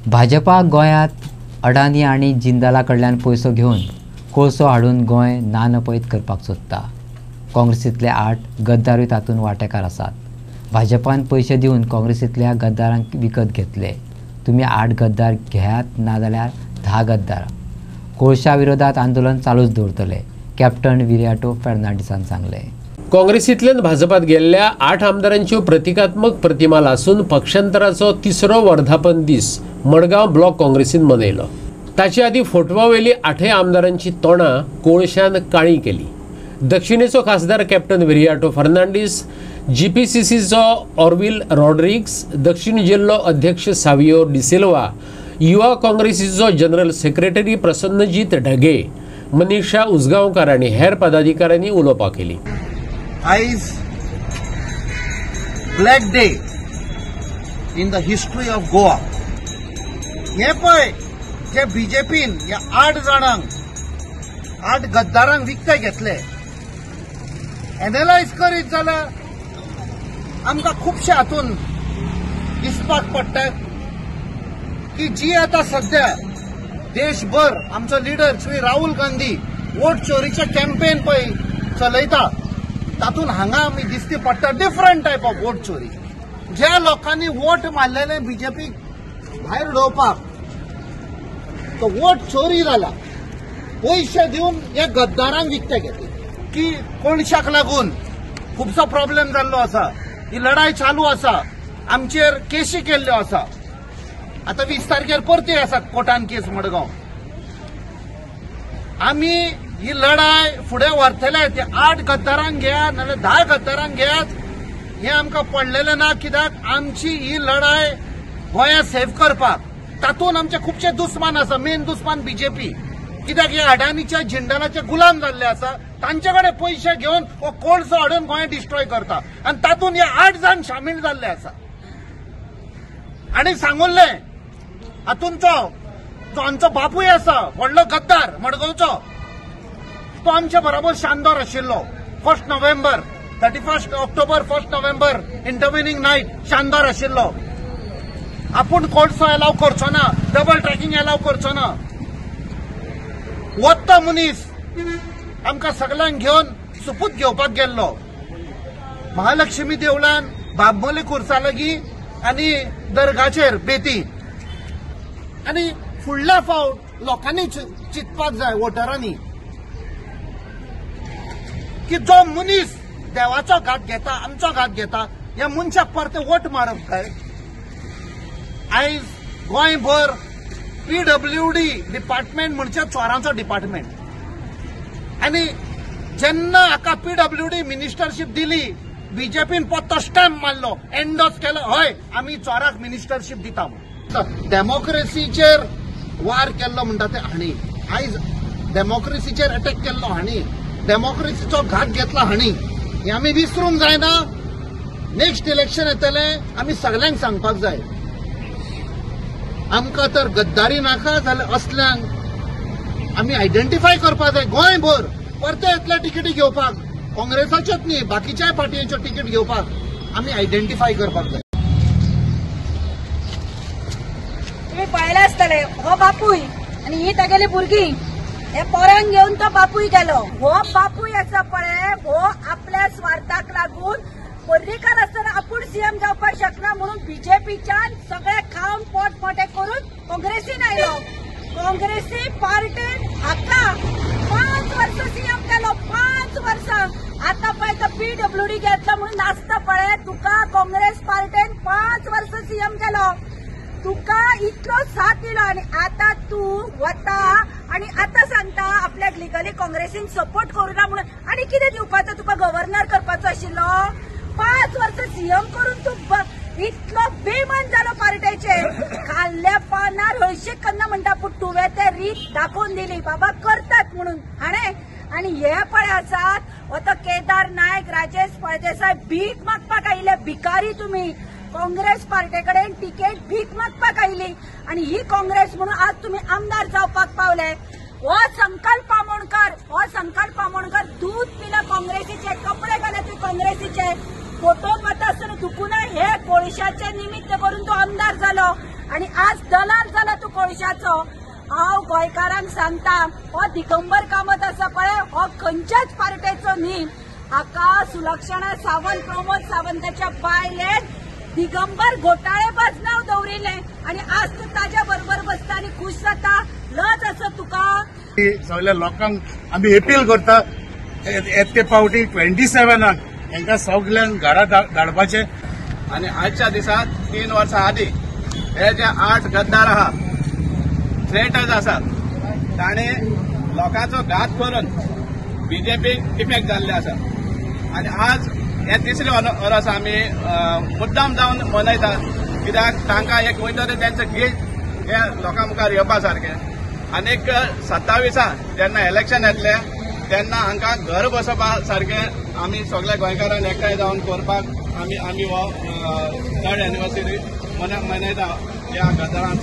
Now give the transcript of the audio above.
भाजपा गोंयांत अडानी आनी जिंदाला कडल्यान पयसो घेवन कोळसो हाडून गोंय नानपैत करपाक सोदता। काँग्रेसींतले 8 गद्दारूय तातूंत वांटेकार आसात। भाजपान पयशे दिवन काँग्रेसींतल्या गद्दारांक विकत घेतले। तुमी 8 गद्दार घेयात नाजाल्यार 10 गद्दार। कोळशा विरोधात आंदोलन चालूच दवरतले, कॅप्टन विरियाटो फर्नांडिसान सांगले। काँग्रेसींतल्यान भाजपात गेल्ल्या 8 आमदारांच्यो प्रतिकात्मक प्रतिमा लासून पक्षांतराचो 3रो वर्धापन दीस मडगांव ब्लॉक काँग्रेसीन मनयलो। ताचे आदी फोटवावेली 8 आमदारांची तोंडां कोळशान काळी केली। दक्षिणेचो खासदार कॅप्टन विरियाटो फर्नांडीस, जीपीसीसीचो ऑर्विल रॉड्रिग्स, दक्षिण जिल्लो अध्यक्ष सावियो डिसिल्वा, युवा काँग्रेसीचो जनरल सेक्रेटरी प्रसन्नजीत ढगे, मनीषा उसगांवकार आनी हेर पदाधिकाऱ्यांनी उलोवपां केली। आयज black day in the history of Goa. हे पळय जे बीजेपीन ह्या 8 जाणांक 8 गद्दारांक विकते घेतले, एनालायज करीत जाल्यार आमकां खुबशे हातून दिसपाक पडटा की जी आतां सध्या देशभर आमचो लिडर श्री राहुल गांधी वोट चोरीचे कॅम्पेन पळय चलयता, तातूंत हांगा आमी दिसती पडटा डिफरंट टायप ऑफ वोट चोरी। ज्या लोकांनी वोट मारलेले बीजेपी भायर उडोवपाक, तो वोट चोरी जाला, पयशे दिवन हे गद्दारांक विकते घेतले। की कोणशाक लागून खुबसो प्रॉब्लेम जाल्लो आसा, ही लढाई चालू आसा, आमचेर केसी केल्ल्यो आसा। आता 20 तारखेर परती आसा कोर्टान केस मडगांव। आमी ही लढाई फुडें व्हरतले, ते 8 गद्दारांक घेयात नाजाल्यार 10 गद्दारांक घेयात हे आमकां पडलेलें ना। कित्याक आमची ही लढाई गोंया सेव्ह करपाक, तातूंत आमचे खुबशे दुस्मान आसा। मेन दुस्मान बीजेपी, कित्याक हे अडानीच्या जिंदालाचे गुलाम जाल्ले आसा। तांचे कडेन पयशे घेवन हो कोळसो हाडून गोंय डिस्ट्रॉय करता आनी तातूंत हे 8 जाण शामील जाल्ले आसा। आनी सांगुल्ले हातूंचो जो आमचो बापूय आसा व्हडलो गद्दार मडगांवचो, तो आमच्या बरोबर शानदार आशिल्लो। 1 नोव्हेंबर 31 ऑक्टोबर 1 नोव्हेंबर इंटरव्हिनिंग नाईट शानदार आशिल्लो। आपूण कोळसो अलाव करचो ना, डबल ट्रॅकिंग अलाव करचो ना। वत्तो मनीस आमकां सगळ्यांक घेवन सुपूत घेवपाक गेल्लो महालक्ष्मी देवळान, बाबमोली खुर्सा लागीं आनी दर्गाचेर बेती। आनी फुडल्या फावट लोकांनी चिंतपाक जाय वोटरांनी की जो मनीस देवाचो घात घेता, आमचो घात घेता, ह्या मनशाक परते वोट मारप काय? आयज गोंयभर पीडब्ल्यूडी डिपार्टमेंट म्हणजे चोरांचो डिपार्टमेंट। आनी जेन्ना हाका पीडब्ल्यूडी मिनिस्टरशीप दिली, बीजेपीन पत्तो स्टॅम्प मारलो, एंडोस केलो, हय आमी चोराक मिनिस्टरशीप दिता। डेमोक्रेसीचेर वार केल्लो म्हणटा ते हाणी, आयज डेमोक्रेसीचेर अटॅक केल्लो हाणी, डेमोक्रेसीचो घात घेतला हाणी, हे आमी विसरूंक जायना। नेक्स्ट इलेक्शन येतले, आमी सगळ्यांक सांगपाक जाय, आमकां तर गद्दारी नाका जाल्यार असल्यांक आमी आयडेंटिफाय करपाक जाय। गोंयभर परते येतले टिकेटी घेवपाक, काँग्रेसाच्योच न्ही बाकीच्याय पार्टींच्यो टिकेट घेवपाक आमी आयडेंटिफाय करपाक जाय। तुम्ही पळयले आसतले हो बापूय आनी ही तागेली भुरगीं, हे पोरांक घेवन तो बापूय गेलो। हो बापूय आसा पळय, हो आपल्या स्वार्थाक लागून पर्रीकार आसतना आपूण सीएम जावपाक शकना म्हणून बीजेपीच्यान सगळे खावन पोट मोठे करून काँग्रेसीन आयलो। काँग्रेसी पार्टीन हाका 5 वर्ष सीएम केलो, 5 वर्सां। आता पळय तो पीडब्ल्यूडी घेतला म्हणून नाचता पळय, तुका काँग्रेस पार्टीन 5 वर्ष सीएम केलो, तुका इतलो साथ दिलो आनी आता तू वता आनी आता सांगता आपल्याक लिगली काँग्रेसीन सपोर्ट करूना म्हणून। आनी कितें दिवपाचो तुका गव्हर्नर करपाचो आशिल्लो? 5 वर्ष सीएम करून तू इतलो बेमान जालो पार्टीचे। खाल्ल्या पानार हळशीक करना म्हणटा, पूण तुवें ते रीत दाखोवन दिली बाबा करतात म्हणून हाणे। आनी हे पळय आसात, हो तो केदार नायक, राजेश फळदेसाय भीक मागपाक आयिल्ले भिकारी तुमी। काँग्रेस पार्टी कडेन तिकेट भीक मागपाक आयली आनी ही काँग्रेस म्हणून आज तुम्ही आमदार जावपाक पावले। हो संकल्प आमोणकर दूध पिला काँग्रेसीचे, कपडे घालत काँग्रेसीचे, फोटो वता आसतना दुखून हे कोळशाचे निमित्त करून तो आमदार जालो। आणि आज दलाल जाला तू कोळशाचो. हांव गोंयकारांक सांगता, हो दिगंबर कामत आसा पळय, हो खंयच्याच पार्टेचो न्ही. हाका सुलक्षणा सावंत, प्रमोद सावंताच्या बायलेन दिगंबर घोटाळेबाज नाव दवरिल्लें आणि आज तू ताज्या बरोबर बसता आणि खुश जाता. लज असं तुका. सगळ्या लोकांक आम्ही अपील करता, येते फावटी 27 हांकां सगळ्यांक घरा धाडपाचे. आणि आजच्या दिसात 3 वर्सां आधी हे जे 8 गद्दार आहा, ट्रेटर्स आसात, ताणे लोकांचो घात करून बीजेपीक इफेक्ट जाल्ले आसा. आणि आज हे तिसरे वर्स आमी मुद्दाम जावन मनयतात, कित्याक तांकां एक वयता ते तेंचो गिल्ट हे लोकां मुखार येवपा सारकें. आनीक 27 जेन्ना इलेक्शन येतलें तेन्ना हांकां घर बसोवपा सारकें आमी सगळ्या गोंयकारांक एकठांय जावन करपाक आमी हो 3rd एनिवर्सरी मनयता ह्या गद्दारांक.